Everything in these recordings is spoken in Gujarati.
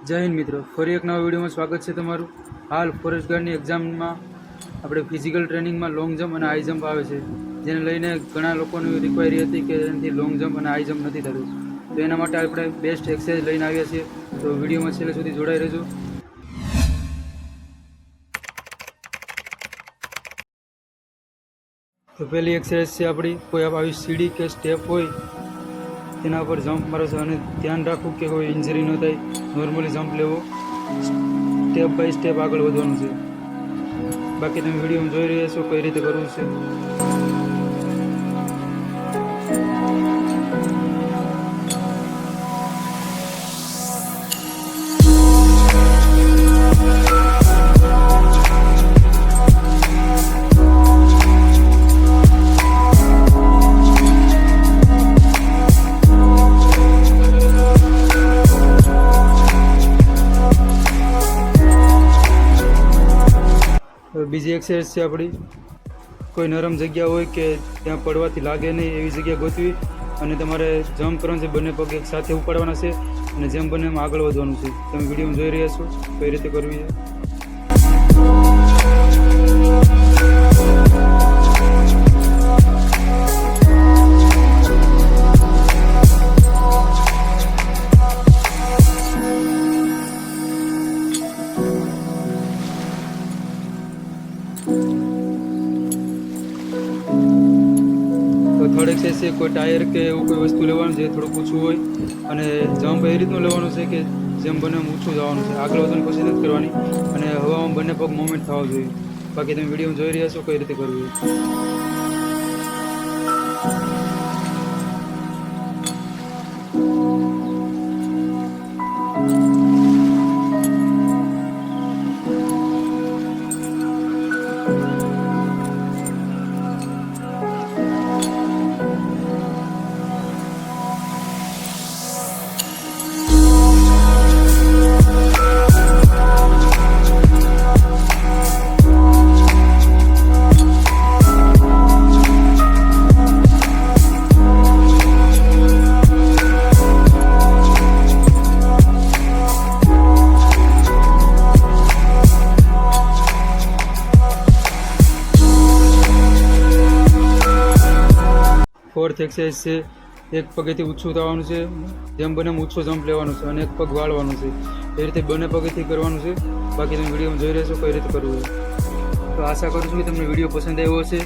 જય હિન્દ મિત્રો, ફરી એક નવા વિડીયોમાં સ્વાગત છે તમારું. હાલ ફોરેસ્ટ ગાર્ડની એક્ઝામમાં આપણે ફિઝિકલ ટ્રેનિંગમાં લોંગ જમ્પ અને હાઈ જમ્પ આવે છે, જેને લઈને ઘણા લોકોની રિક્વાયરી હતી કે એનાથી લોંગ જમ્પ અને હાઈ જમ્પ નથી થતું. તો એના માટે આપણે બેસ્ટ એક્સરસાઇઝ લઈને આવ્યા છીએ. તો વિડીયોમાં છેલ્લે સુધી જોડાઈ રહેજો. તો પહેલી એક્સરસાઇઝ છે આપણી, કોઈ આવી સીડી કે સ્ટેપ હોય તેના ઉપર જમ્પ મારો છે અને ધ્યાન રાખવું કે કોઈ ઇન્જરી ન થાય. નોર્મલી જમ્પ લેવો, સ્ટેપ બાય સ્ટેપ આગળ વધવાનું છે. બાકી તમે વિડીયોમાં જોઈ રહ્યા છો કઈ રીતે કરવું છે. બીજી એક્સરસાઇઝ છે આપણી, કોઈ નરમ જગ્યા હોય કે ત્યાં પડવાથી લાગે નહીં એવી જગ્યા ગોતવી અને તમારે જમ્પ કરવાનું છે. બંને પગ એક સાથે ઉપાડવાના છે અને જેમ બને એમ આગળ વધવાનું છે. તમે વિડીયોમાં જોઈ રહ્યા છો કઈ રીતે કરવી છે. થર્ડ એક્સરસાઇઝ છે, કોઈ ટાયર કે એવું કોઈ વસ્તુ લેવાનું છે થોડુંક ઊંચું હોય અને જમ્પ એ રીતનું લેવાનું છે કે જેમ બને એમ ઊંચું જવાનું છે. આગળ વધવાની કોશિશ નથી કરવાની અને હવામાં બંને પગ મૂવમેન્ટ થવા જોઈએ. બાકી તમે વિડીયો જોઈ રહ્યા છો કઈ રીતે કરવું. ફોર્થ એક્સરસાઇઝ છે, એક પગેથી ઊંચું થવાનું છે, જેમ બને એમ ઊંચો જમ્પ લેવાનું છે અને એક પગ વાળવાનું છે. એ રીતે બંને પગેથી કરવાનું છે. બાકી તમે વિડીયોમાં જોઈ રહેશો કઈ રીતે કરવું છે. તો આશા કરું છું કે તમને વિડીયો પસંદ આવ્યો હશે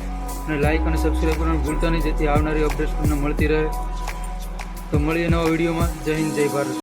અને લાઇક અને સબસ્ક્રાઈબ કરવાનું ભૂલતા નહીં, જેથી આવનારી અપડેટ્સ તમને મળતી રહે. તો મળીએ નવા વિડીયોમાં. જય હિન્દ, જય ભારત.